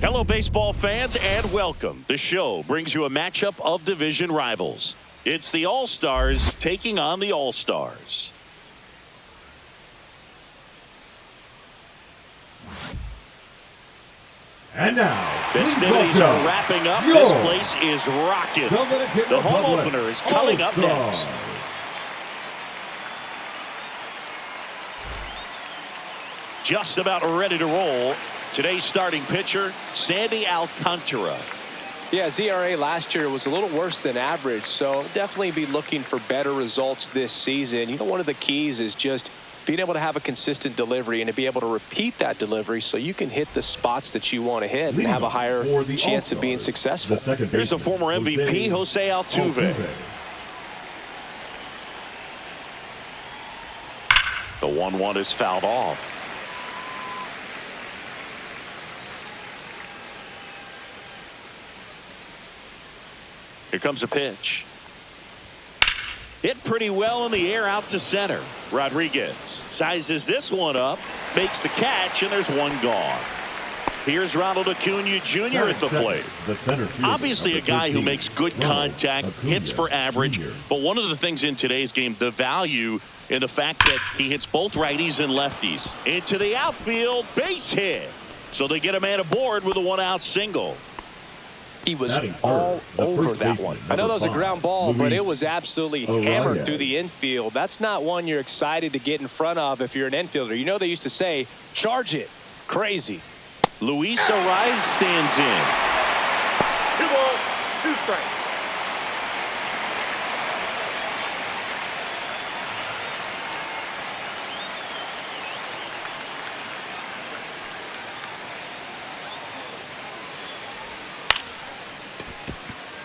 Hello, baseball fans, and welcome. The show brings you a matchup of division rivals. It's the All-Stars taking on the All-Stars. And now, festivities are wrapping up. This place is rocking. The home opener is coming up next. Just about ready to roll. Today's starting pitcher, Sandy Alcantara. Yeah, his ERA last year was a little worse than average, so definitely be looking for better results this season. You know, one of the keys is just being able to have a consistent delivery and to be able to repeat that delivery so you can hit the spots that you want to hit and have a higher chance of being successful. Here's the former MVP, Jose Altuve. The 1-1 is fouled off. Here comes a pitch. Hit pretty well in the air out to center. Rodriguez sizes this one up, makes the catch, and there's one gone. Here's Ronald Acuna Jr. at the plate. Obviously a guy who makes good contact, hits for average, but one of the things in today's game, the value in the fact that he hits both righties and lefties. Into the outfield, base hit. So they get a man aboard with a one-out single. He was all over that one. I know that was a ground ball, but it was absolutely hammered through the infield. That's not one you're excited to get in front of if you're an infielder. You know they used to say, charge it. Crazy. Luis Ariz stands in. 2 balls, 2 strikes.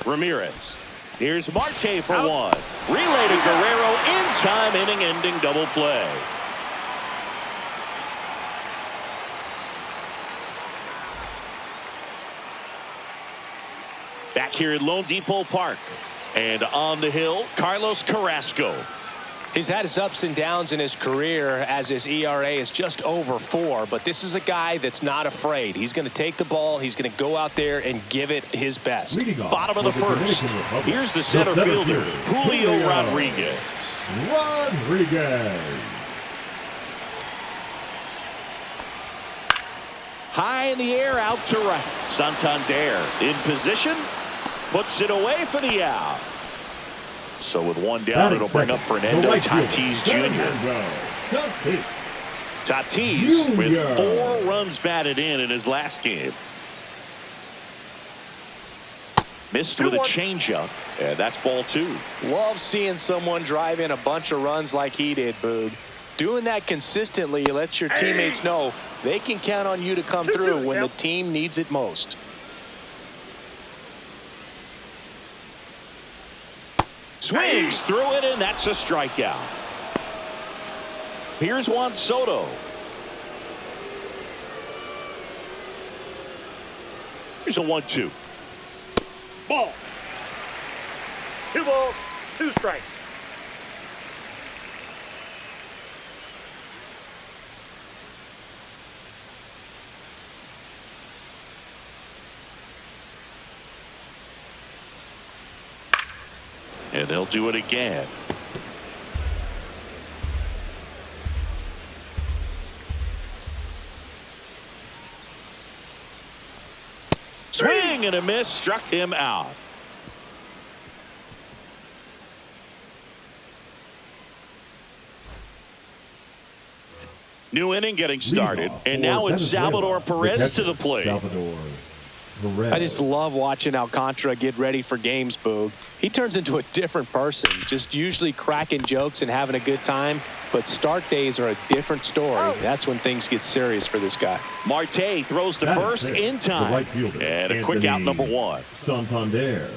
Ramirez. Here's Marte for one. Relay to Guerrero in time, inning-ending double play. Back here at Lone Depot Park. And on the hill, Carlos Carrasco. He's had his ups and downs in his career as his ERA is just over 4, but this is a guy that's not afraid. He's going to take the ball. He's going to go out there and give it his best. Bottom of the first. Here's the center fielder, Julio Rodriguez. High in the air, out to right. Santander in position. Puts it away for the out. So with one down, it'll bring up Fernando Tatis Jr. Tatis with 4 runs batted in his last game. Missed with a changeup, and that's ball 2. Love seeing someone drive in a bunch of runs like he did, Boog. Doing that consistently lets your teammates know they can count on you to come through when the team needs it most. Swings through it, and that's a strikeout. Here's Juan Soto. Here's a 1-2. Ball. 2 balls, 2 strikes. And they'll do it again. Swing and a miss, struck him out. New inning getting started, and now it's Salvador Perez to the plate. I just love watching Alcantara get ready for games, Boog. He turns into a different person, just usually cracking jokes and having a good time. But start days are a different story. That's when things get serious for this guy. Marte throws to first in time. And a quick out, number 1. Santander.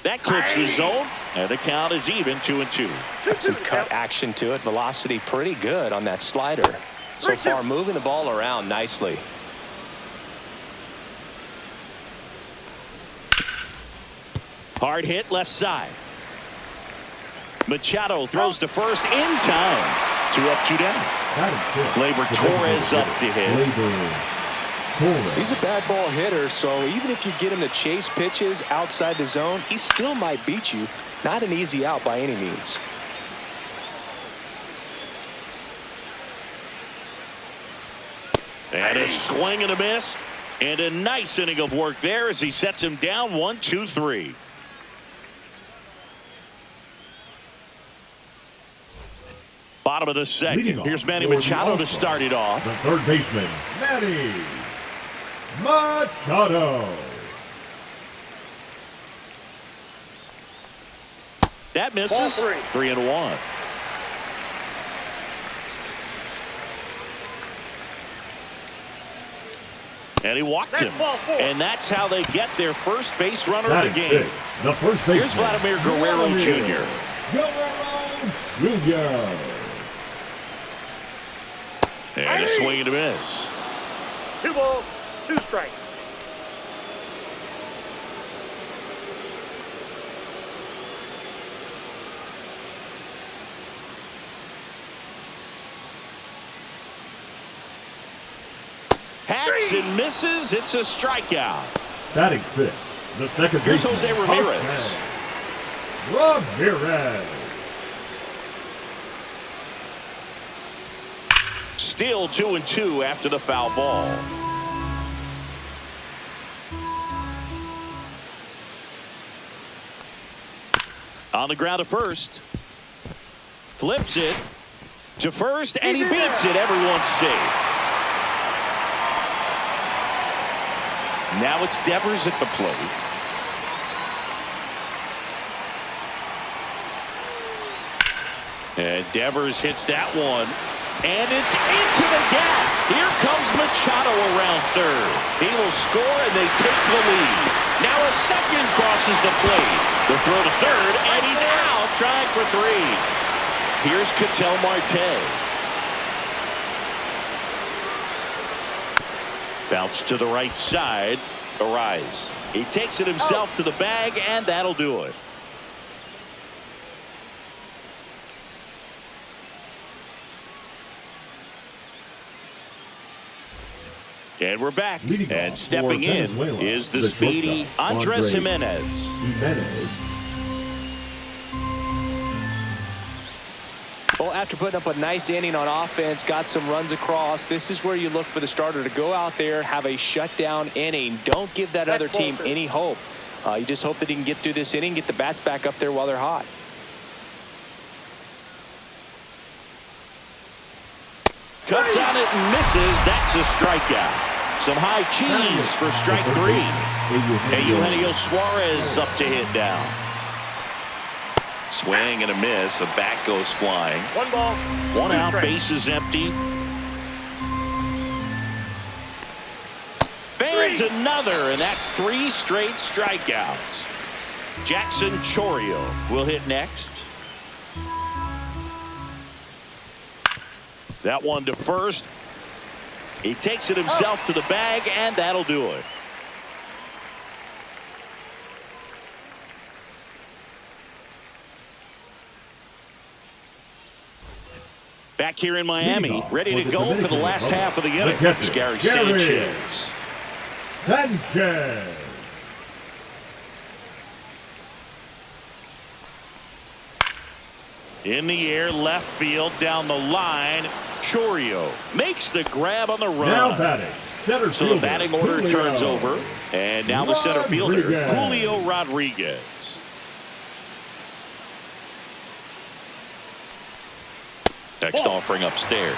That clips the zone, and the count is even, 2-2. Got some cut action to it. Velocity pretty good on that slider. So far, moving the ball around nicely. Hard hit left side. Machado throws to first in time. 2 up, 2 down. Gleyber Torres up to hit. He's a bad ball hitter, so even if you get him to chase pitches outside the zone, he still might beat you. Not an easy out by any means. And a swing and a miss. And a nice inning of work there as he sets him down 1, 2, 3. Bottom of the second. Here's Manny Machado to start it off. The third baseman, Manny Machado. That misses. 3-1. And he walked him. And that's how they get their first base runner of the game. The first baseman, here's Vladimir Guerrero Jr. And a swing and a miss. 2 balls, 2 strikes. Hacks and misses. It's a strikeout. Batting 6. The second Here's baseman, Jose Ramirez. Still 2-2 after the foul ball. On the ground to first. Flips it to first, and he beats it. Everyone's safe. Now it's Devers at the plate. And Devers hits that one. And it's into the gap. Here comes Machado around third. He will score, and they take the lead. Now a second crosses the plate. The throw to third, and he's out, trying for 3. Here's Ketel Marte. Bounce to the right side. Arise. He takes it himself to the bag, and that'll do it. And we're back. And stepping in is the speedy Andres Jimenez. Well, after putting up a nice inning on offense, got some runs across, this is where you look for the starter to go out there, have a shutdown inning. Don't give that other team any hope. You just hope that he can get through this inning, get the bats back up there while they're hot. Cuts on it and misses. That's a strikeout. Some high cheese for strike 3. And Eugenio Suarez up to hit down. Swing and a miss. A bat goes flying. 1 ball. 1 out. Base is empty. Fans another, and that's 3 straight strikeouts. Jackson Chourio will hit next. That one to first. He takes it himself to the bag, and that'll do it. Back here in Miami, ready to go for the last half of the inning. It's Gary Sanchez. In the air, left field, down the line. Chourio makes the grab on the run. Now batting, center so the batting order turns over. And now the center fielder, Julio Rodriguez. Next offering upstairs.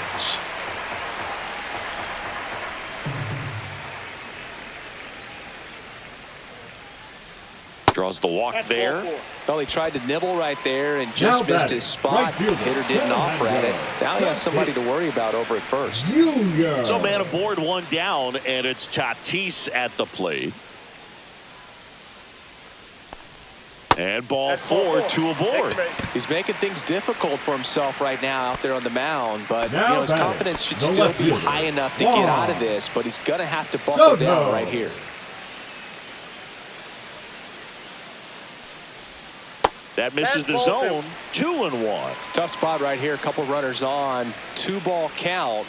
Draws the walk there. Well, he tried to nibble right there and just missed his spot. The hitter didn't offer at it. Now he has somebody to worry about over at first. So man aboard, 1 down, and it's Tatis at the plate. And ball 4, 2 aboard. He's making things difficult for himself right now out there on the mound, but you know, his confidence should still be high enough to get out of this, but he's going to have to buckle down right here. That misses the zone. 2-1. Tough spot right here. A couple runners on. 2-ball count.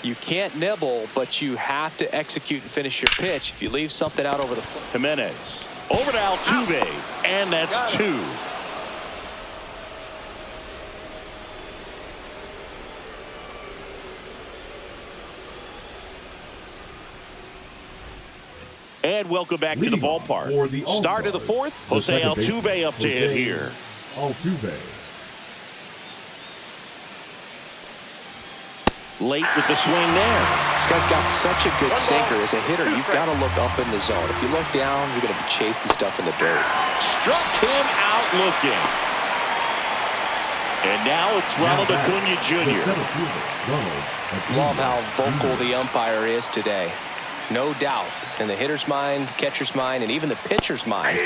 You can't nibble, but you have to execute and finish your pitch. If you leave something out over the plate. Jimenez over to Altuve, and that's 2. And welcome back to the ballpark. Start of the 4th. Jose Altuve up to hit here. Altuve. Late with the swing there. This guy's got such a good sinker. As a hitter, you've got to look up in the zone. If you look down, you're going to be chasing stuff in the dirt. Struck him out looking. And now it's Ronald Acuna Jr. Love how vocal the umpire is today. No doubt in the hitter's mind, catcher's mind, and even the pitcher's mind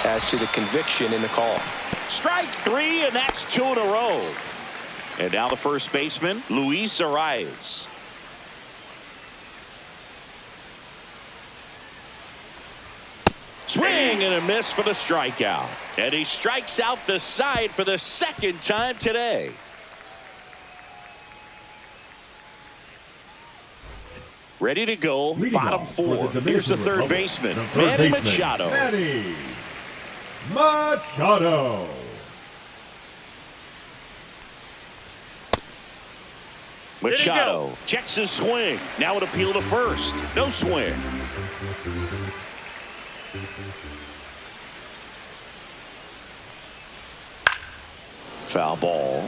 as to the conviction in the call. Strike 3, and that's 2 in a row. And now the first baseman, Luis Arias. Swing and a miss for the strikeout. And he strikes out the side for the 2nd time today. Ready to go, bottom 4. Here's the third baseman, Manny Machado. Manny Machado. Machado checks his swing. Now an appeal to first. No swing. Foul ball.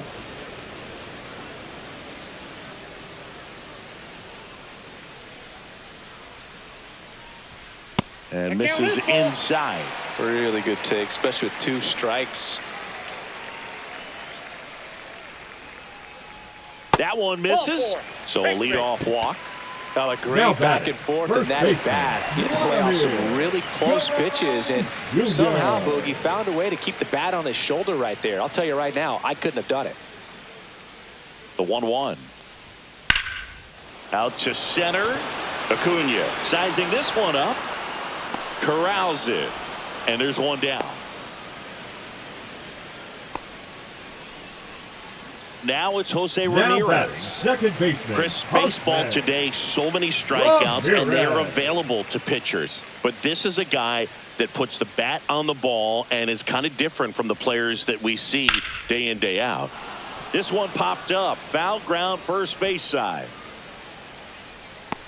And misses inside. Really good take, especially with 2 strikes. That one misses. So a leadoff walk. Got a great back and forth in that at bat. He play off some really close pitches, and somehow Boogie found a way to keep the bat on his shoulder right there. I'll tell you right now, I couldn't have done it. The 1-1. Out to center. Acuna sizing this one up. Corrals it. And there's one down. Now it's Jose Ramirez. Second baseman. Chris, baseball today, so many strikeouts, and they are available to pitchers. But this is a guy that puts the bat on the ball and is kind of different from the players that we see day in, day out. This one popped up. Foul ground, first base side.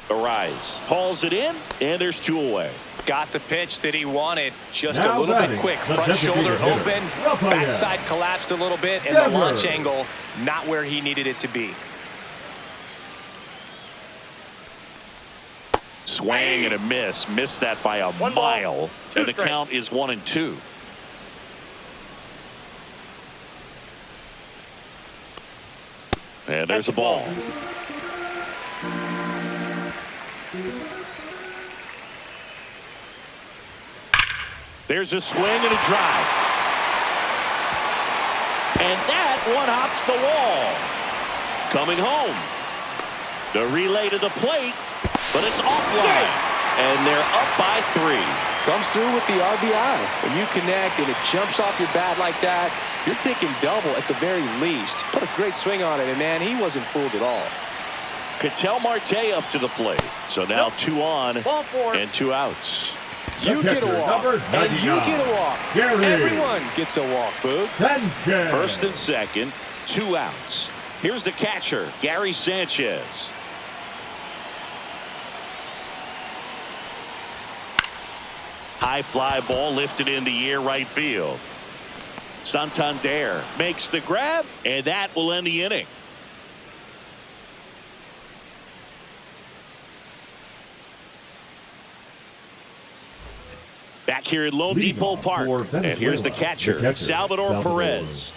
Arias hauls it in, and there's 2 away. Got the pitch that he wanted. Just a little bit quick. Front shoulder open. Backside collapsed a little bit. And the launch angle not where he needed it to be. Swing and a miss. Missed that by a mile. And the count is 1-2. And there's a ball. There's a swing and a drive. And that one hops the wall. Coming home. The relay to the plate, but it's offline. And they're up by 3. Comes through with the RBI. When you connect and it jumps off your bat like that, you're thinking double at the very least. Put a great swing on it, and man, he wasn't fooled at all. Ketel Marte up to the plate. So now 2 on and 2 outs. You get a walk, and you get a walk. Everyone gets a walk, Boog. First and second, 2 outs. Here's the catcher, Gary Sanchez. High fly ball lifted in the air right field. Santander makes the grab, and that will end the inning. Back here at Lone Depot Park, and here's the catcher, Salvador Perez.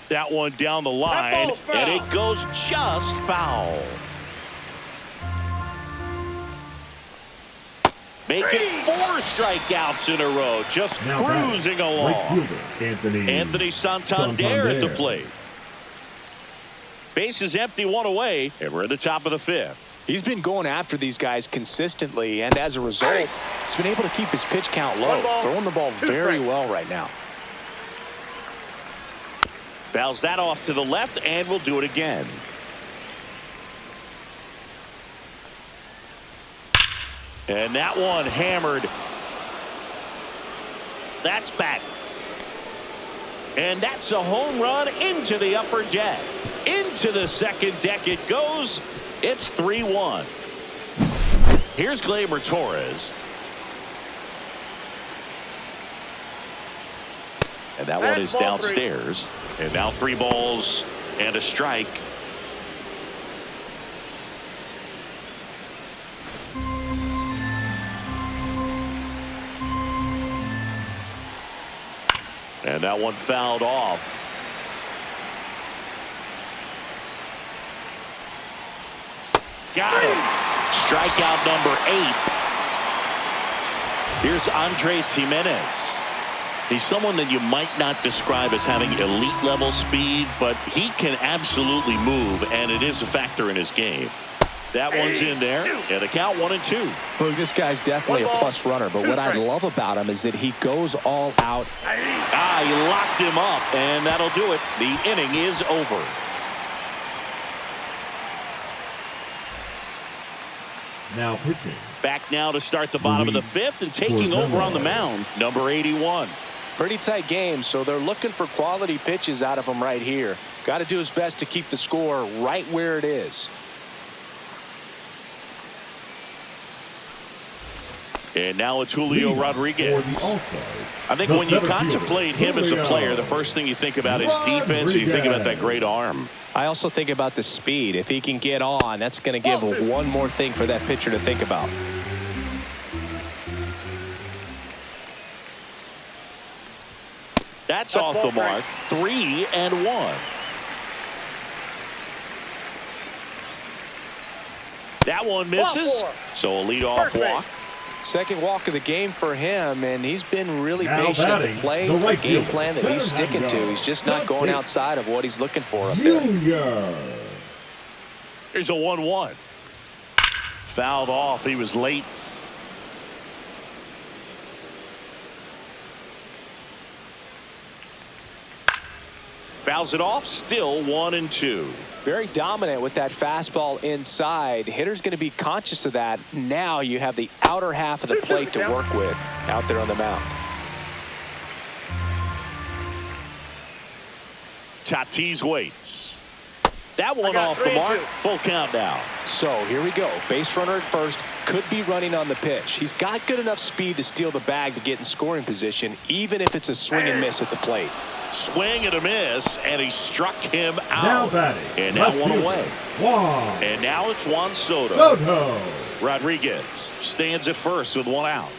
That one down the line, and it goes just foul. Making 4 strikeouts in a row, just cruising along. Anthony Santander at the plate. Base is empty, 1 away, and we're at the top of the 5th. He's been going after these guys consistently, and as a result, he's been able to keep his pitch count low, throwing the ball very well right now. Fouls that off to the left, and we'll do it again. And that one hammered. That's back. And that's a home run into the upper deck. Into the second deck it goes. It's 3-1. Here's Gleyber Torres. And that one is downstairs. And now 3 balls and a strike. And that one fouled off. Got him. Strikeout number 8. Here's Andres Jimenez. He's someone that you might not describe as having elite level speed, but he can absolutely move, and it is a factor in his game. That one's in there, and the count 1-2. Look, this guy's definitely a plus runner, but what I love about him is that he goes all out. He locked him up, and that'll do it. The inning is over. Now pitching. Back now to start the bottom of the 5th, and taking over on the mound, number 81. Pretty tight game, so they're looking for quality pitches out of him right here. Got to do his best to keep the score right where it is. And now it's Julio Rodriguez. I think when you contemplate him as a player, the first thing you think about is defense. You think about that great arm. I also think about the speed. If he can get on, that's going to give one more thing for that pitcher to think about. That's off the mark. 3-1. That one misses. So a leadoff walk. Second walk of the game for him, and he's been really patient at the plate. The game plan that he's sticking to. He's just not going outside of what he's looking for up there. Here's a 1-1. Fouled off. He was late. Fouls it off. Still 1-2. Very dominant with that fastball inside. Hitter's going to be conscious of that. Now you have the outer half of the plate to work with out there on the mound. Tatis waits. That one off the mark. Full count now. So here we go. Base runner at first. Could be running on the pitch. He's got good enough speed to steal the bag to get in scoring position, even if it's a swing and miss at the plate. Swing and a miss, and he struck him out. Now batting. And now one away. And now it's Juan Soto. Rodriguez stands at first with 1 out.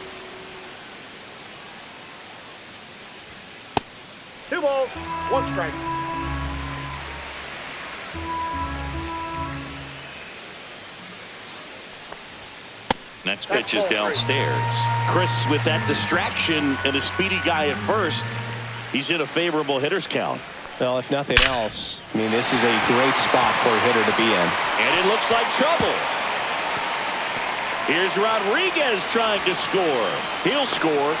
2 balls, 1 strike. Next pitch is downstairs. Chris, with that distraction and a speedy guy at first, he's in a favorable hitter's count. Well, if nothing else, I mean, this is a great spot for a hitter to be in. And it looks like trouble. Here's Rodriguez trying to score. He'll score.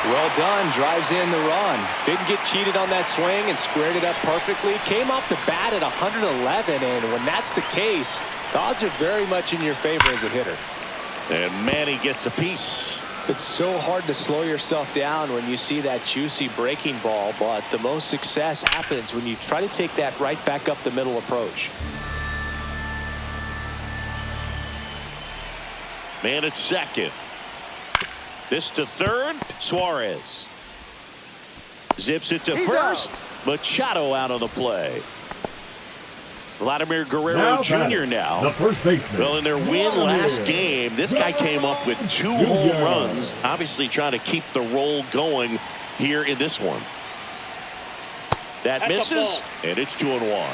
Well done. Drives in the run. Didn't get cheated on that swing and squared it up perfectly. Came off the bat at 111, and when that's the case, the odds are very much in your favor as a hitter. And Manny gets a piece. It's so hard to slow yourself down when you see that juicy breaking ball, but the most success happens when you try to take that right back up the middle approach. Man at second. This to third. Suarez zips it to first. Machado out of the play. Vladimir Guerrero Jr. now. The first baseman. Well, in their win last game, this guy came up with 2 home runs, obviously trying to keep the roll going here in this one. That misses, and it's 2-1.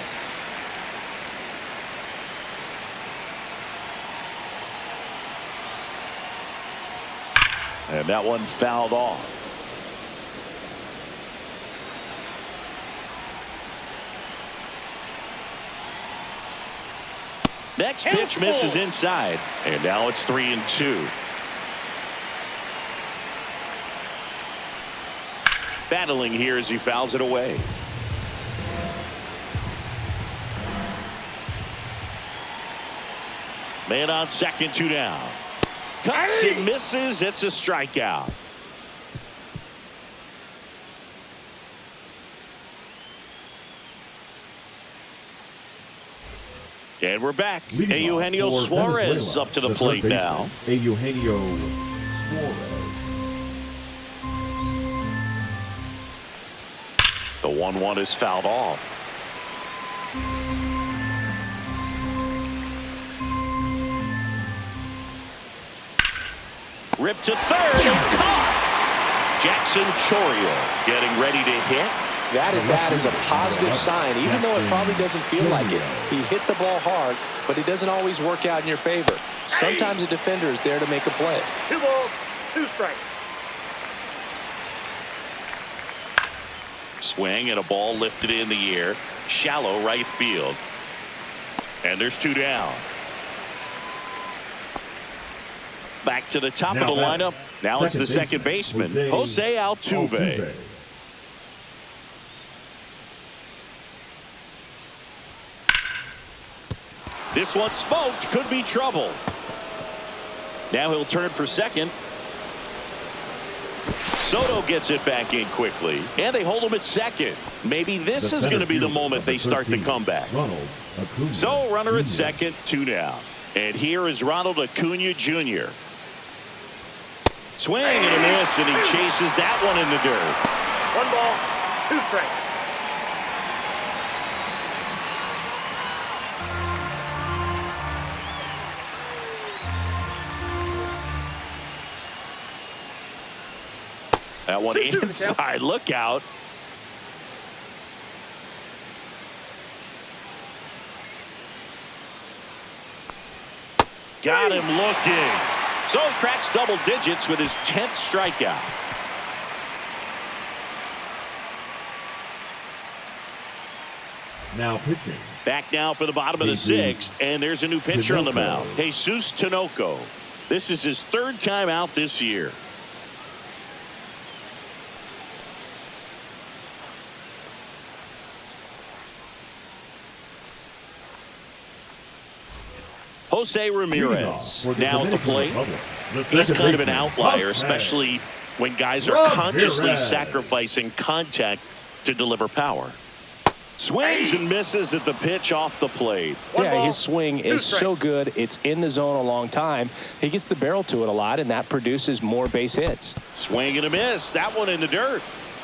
And that one fouled off. Next pitch misses inside. And now it's 3-2. Battling here as he fouls it away. Man on second, 2 down. Cuts and misses. It's a strikeout. And we're back. Eugenio Suarez up to the plate now. Eugenio Suarez. The 1-1 is fouled off. Ripped to third and caught. Jackson Chorial getting ready to hit. That is a positive sign, even though it probably doesn't feel like it. He hit the ball hard, but it doesn't always work out in your favor. Sometimes a defender is there to make a play. 2 balls, 2 strikes. Swing and a ball lifted in the air. Shallow right field. And there's 2 down. Back to the top of the lineup. Now it's the second baseman, Jose Altuve. This one smoked. Could be trouble. Now he'll turn for second. Soto gets it back in quickly. And they hold him at second. Maybe this is going to be the moment they start the comeback. So runner at second, 2 down. And here is Ronald Acuna Jr. Swing and a miss, and he chases that one in the dirt. 1 ball, 2 strikes. That one inside. Look out. Got him looking. So he cracks double digits with his 10th strikeout. Now pitching. Back now for the bottom of the 6th, and there's a new pitcher on the mound. Jesus Tinoco. This is his 3rd time out this year. Jose Ramirez now at the plate. He's kind of an outlier, especially when guys are consciously sacrificing contact to deliver power. Swings and misses at the pitch off the plate. Yeah, his swing is so good. It's in the zone a long time. He gets the barrel to it a lot, and that produces more base hits. Swing and a miss. That one in the dirt.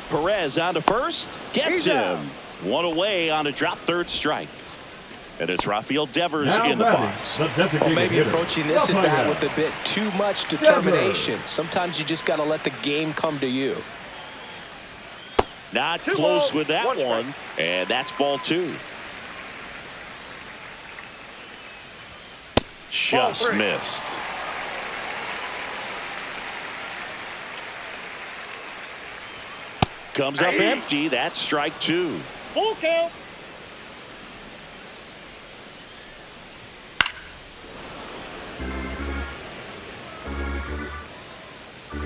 Perez on to first. Gets him. One away on a drop, 3rd strike. And it's Rafael Devers in the box. Well, maybe approaching this at bat with a bit too much determination. Sometimes you just got to let the game come to you. Not close with that one. And that's ball 2. Just missed. Comes up empty. That's strike 2. Full count.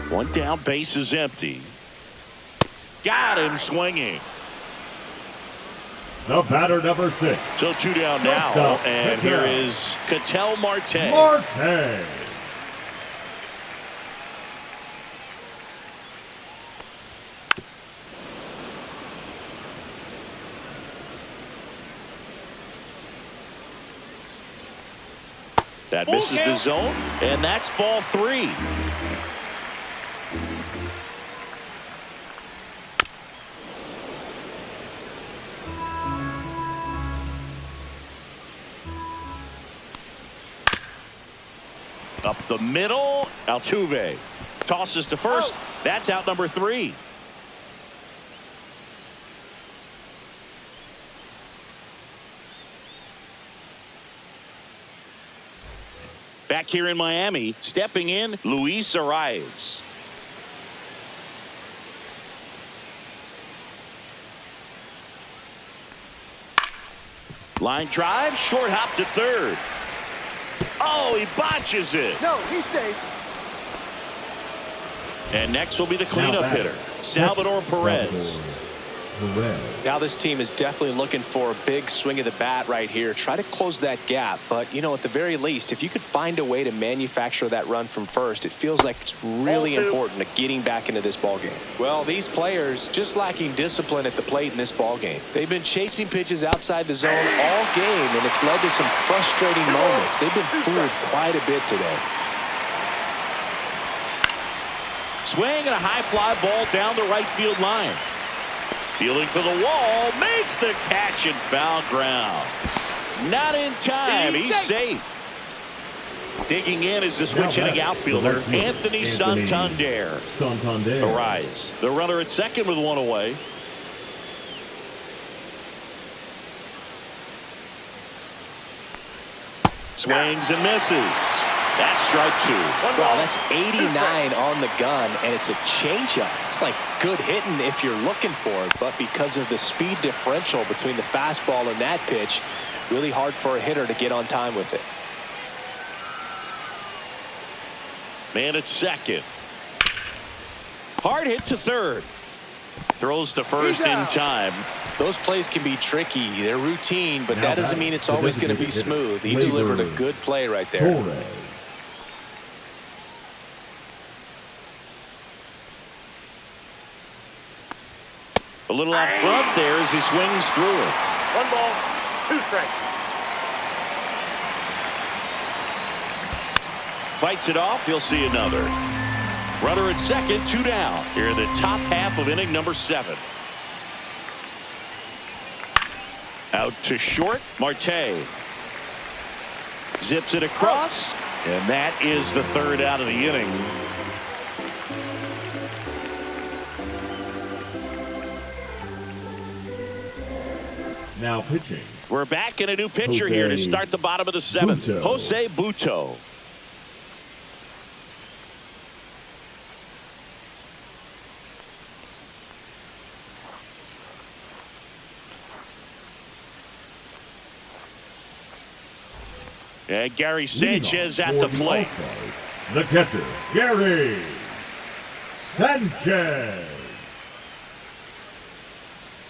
One down, base is empty. Got him swinging. The batter, number 6. So 2 down now, and here is Ketel Marte. That misses the zone, and that's ball 3. Up the middle, Altuve tosses to first. That's out number 3. Back here in Miami, stepping in, Luis Arias. Line drive, short hop to third. Oh, he botches it. No, he's safe. And next will be the cleanup hitter, Salvador Perez. Now this team is definitely looking for a big swing of the bat right here. Try to close that gap. But, you know, at the very least, if you could find a way to manufacture that run from first, it feels like it's really important to getting back into this ballgame. Well, these players just lacking discipline at the plate in this ballgame. They've been chasing pitches outside the zone all game, and it's led to some frustrating moments. They've been fooled quite a bit today. Swing and a high fly ball down the right field line. Fielding for the wall, makes the catch in foul ground. Not in time. He's safe. Digging in is the switch-hitting outfielder, Anthony Santander. Arise. The runner at second with one away. Swings and misses. That's strike two. Wow, that's 89 on the gun, and it's a changeup. It's like good hitting if you're looking for it, but because of the speed differential between the fastball and that pitch, really hard for a hitter to get on time with it. Man at second. Hard hit to third. Throws to first in time. Those plays can be tricky. They're routine, but that doesn't mean it's always going to be smooth. He delivered a good play right there. A little out front there as he swings through it. 1 ball, 2 strikes. Fights it off. He'll see another. Runner at second, 2 down. Here in the top half of inning number 7. Out to short, Marte. Zips it across, and that is the 3rd out of the inning. Now pitching. We're back in a new pitcher here to start the bottom of the 7th. Jose Butto. And Gary Sanchez at the plate. The catcher, Gary Sanchez.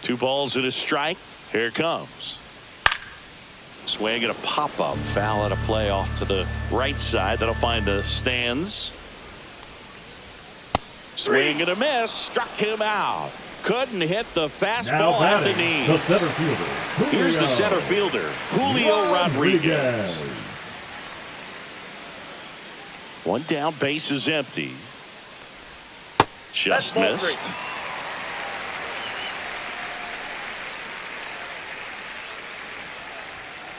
2 balls and a strike. Here it comes. Swing and a pop-up. Foul at a play off to the right side. That'll find the stands. Swing and a miss. Struck him out. Couldn't hit the fastball at the knees. The center fielder, Here's the center fielder, Julio Rodriguez. 1 down, base is empty. Just missed.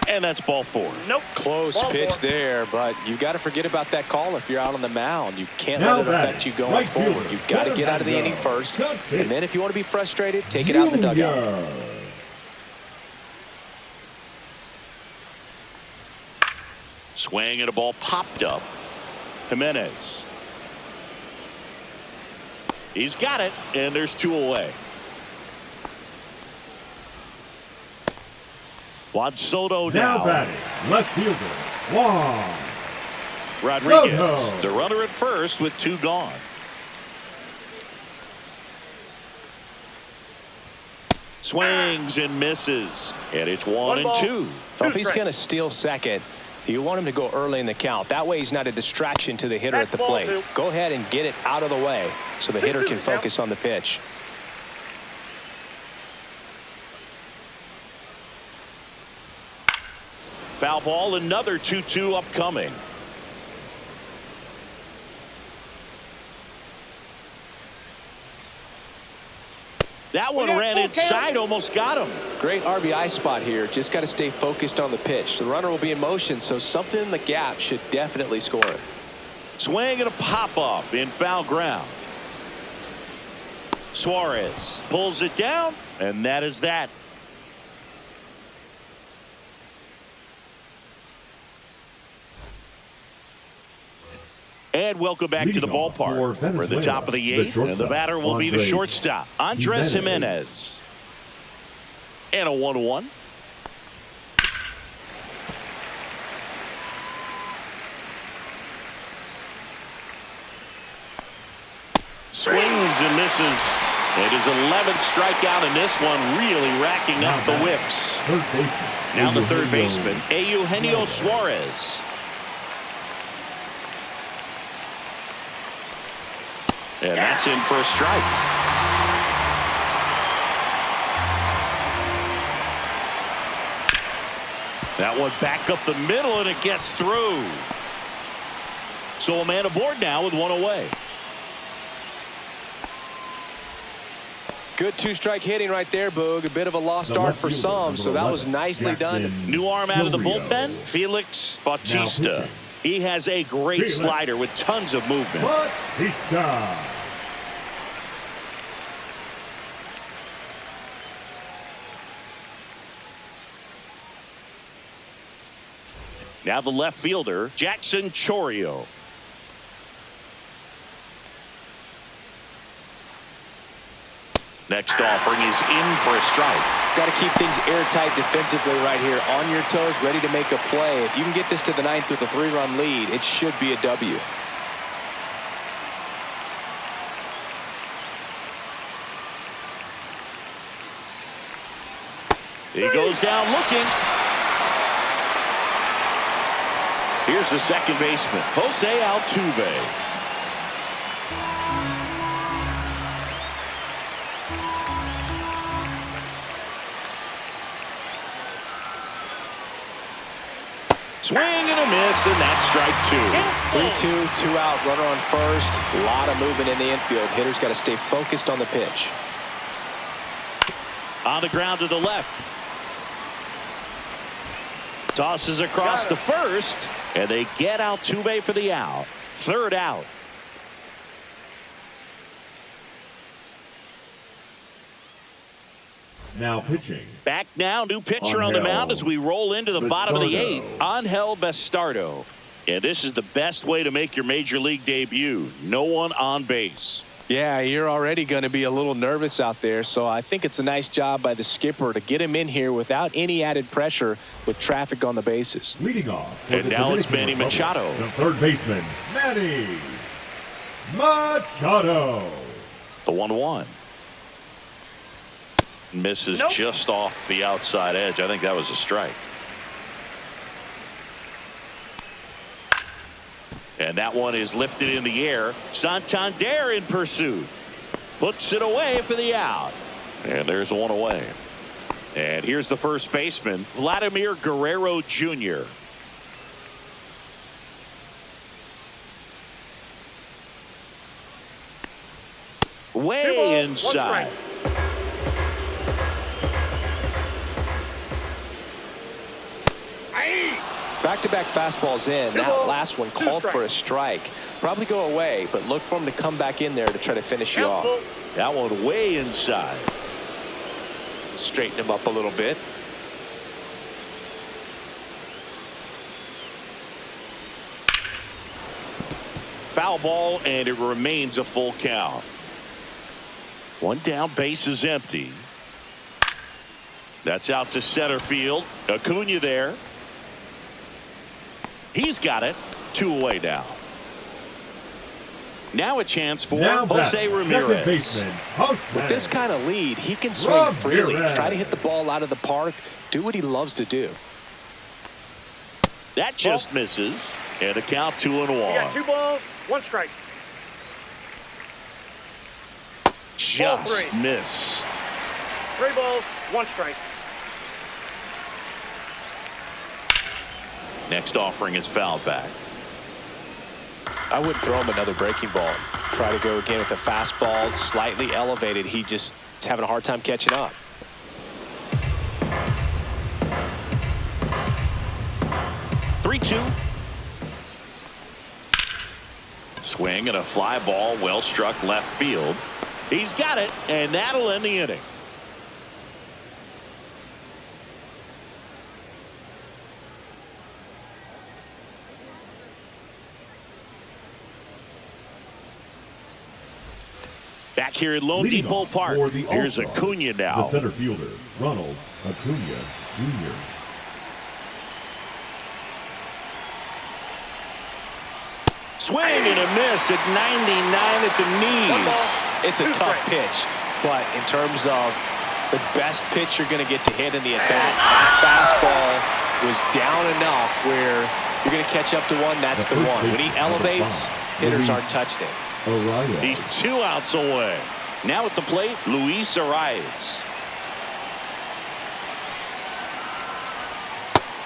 And that's ball 4. Nope. Close Ball pitch 4. there, but you've got to forget about that call if you're out on the mound. You can't let it affect you going forward. You've got to get out of the inning first, and then if you want to be frustrated, take it out in the dugout. Swing and a ball popped up. Jimenez. He's got it, and there's 2 away. Juan Soto now. batting, left fielder, Juan Rodriguez, Soto. the runner at first with 2 gone. Swings and misses, and it's 1 and 2. So if he's going to steal second, you want him to go early in the count. That way he's not a distraction to the hitter at the plate. Go ahead and get it out of the way so the hitter can focus on the pitch. Foul ball, another 2-2 upcoming. That one ran inside, almost got him. Great RBI spot here. Just got to stay focused on the pitch. The runner will be in motion, so something in the gap should definitely score it. Swing and a pop-up in foul ground. Suarez pulls it down, and that is that. And welcome back to the ballpark. We're at the top of the 8th, and the batter will be the shortstop, Andres Jimenez. And a 1-1. Swings and misses. It is 11th strikeout in this one, really racking up the whips. Third baseman. Now the third baseman, Eugenio Suarez. And that's in for a strike. That one back up the middle, and it gets through. So a man aboard now with one away. Good two-strike hitting right there, Boog. A bit of a lost start for some, so that was nicely done. New arm out of the bullpen, Felix Bautista. He has a great slider with tons of movement. Bautista. Now the left fielder, Jackson Chourio. Next offering is in for a strike. Got to keep things airtight defensively right here. On your toes, ready to make a play. If you can get this to the ninth with a 3-run lead, it should be a W. He goes down looking. Here's the second baseman, Jose Altuve. Swing and a miss, and that's strike two. 3-2, 2 out, runner on first. A lot of movement in the infield. Hitter's got to stay focused on the pitch. On the ground to the left. Tosses across to first, and they get Altuve for the out. Third out. Now pitching. Back now, new pitcher on the mound as we roll into the bottom of the eighth. Angel Bastardo. And this is the best way to make your major league debut. No one on base. Yeah, you're already going to be a little nervous out there, so I think it's a nice job by the skipper to get him in here without any added pressure with traffic on the bases. Leading off. And now it's Manny Machado. The third baseman, Manny Machado. The 1-1. Misses just off the outside edge. I think that was a strike. And that one is lifted in the air. Santander in pursuit. Puts it away for the out. And there's one away. And here's the first baseman, Vladimir Guerrero Jr. Way inside. Back-to-back fastballs in. That last one called for a strike. Probably go away, but look for him to come back in there to try to finish you off. That one way inside. Straighten him up a little bit. Foul ball, and it remains a full count. One down, base is empty. That's out to center field. Acuna there. He's got it. 2 away now. Now a chance for Jose Ramirez. With this kind of lead, he can swing freely. Try to hit the ball out of the park. Do what he loves to do. That just misses. And a count 2-1. You got 2 balls, 1 strike. Just missed. 3 balls, 1 strike. Next offering is fouled back. I wouldn't throw him another breaking ball. Try to go again with a fastball, slightly elevated. He just is having a hard time catching up. Swing and a fly ball, well struck left field. He's got it, and that'll end the inning. Back here at Lone Depot Park, here's Acuna now. The center fielder, Ronald Acuna Jr. Swing and a miss at 99 at the knees. It's a tough pitch, but in terms of the best pitch you're going to get to hit in the at-bat, that fastball was down enough where you're going to catch up to one. That's the one. When he elevates, hitters aren't touched it. He's 2 outs away. Now at the plate, Luis Arias.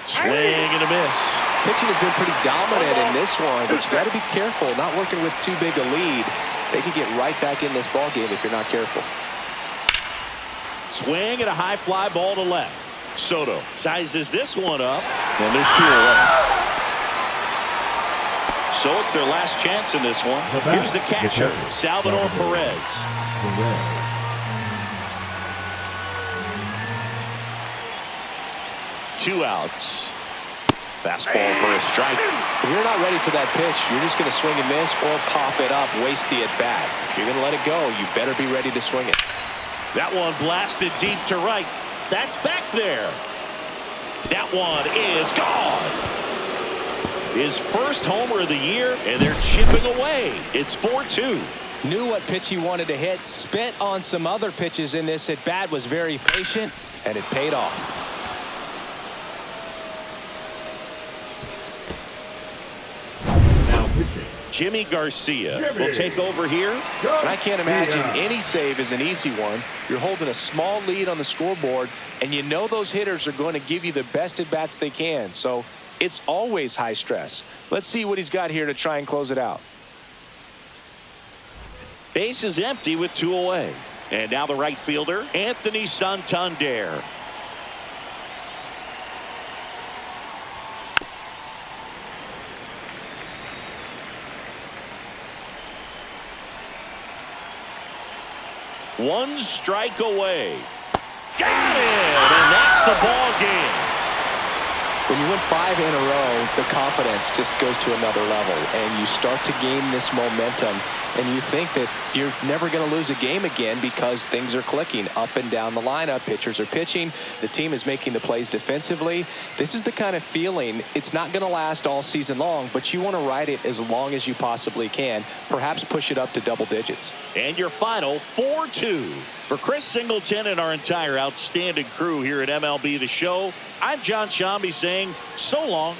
Swing and a miss. Pitching has been pretty dominant in this one, but you got to be careful. Not working with too big a lead. They could get right back in this ball game if you're not careful. Swing and a high fly ball to left. Soto sizes this one up, and there's 2 away. So it's their last chance in this one. Here's the catcher, Salvador Perez. 2 outs. Fastball for a strike. If you're not ready for that pitch, you're just going to swing and miss or pop it up, waste the at-bat. If you're going to let it go, you better be ready to swing it. That one blasted deep to right. That's back there. That one is gone. His first homer of the year, and they're chipping away. It's 4-2. Knew what pitch he wanted to hit. Spit on some other pitches in this at-bat. Was very patient, and it paid off. Jimmy Garcia will take over here. And I can't imagine any save is an easy one. You're holding a small lead on the scoreboard, and you know those hitters are going to give you the best at-bats they can. So it's always high stress. Let's see what he's got here to try and close it out. Base is empty with 2 away. And now the right fielder, Anthony Santander. One strike away. Got it! And that's the ball game. When you win 5 in a row, the confidence just goes to another level, and you start to gain this momentum, and you think that you're never going to lose a game again because things are clicking up and down the lineup. Pitchers are pitching. The team is making the plays defensively. This is the kind of feeling, it's not going to last all season long, but you want to ride it as long as you possibly can, perhaps push it up to double digits. And your final 4-2. For Chris Singleton and our entire outstanding crew here at MLB The Show, I'm John Shambi saying so long.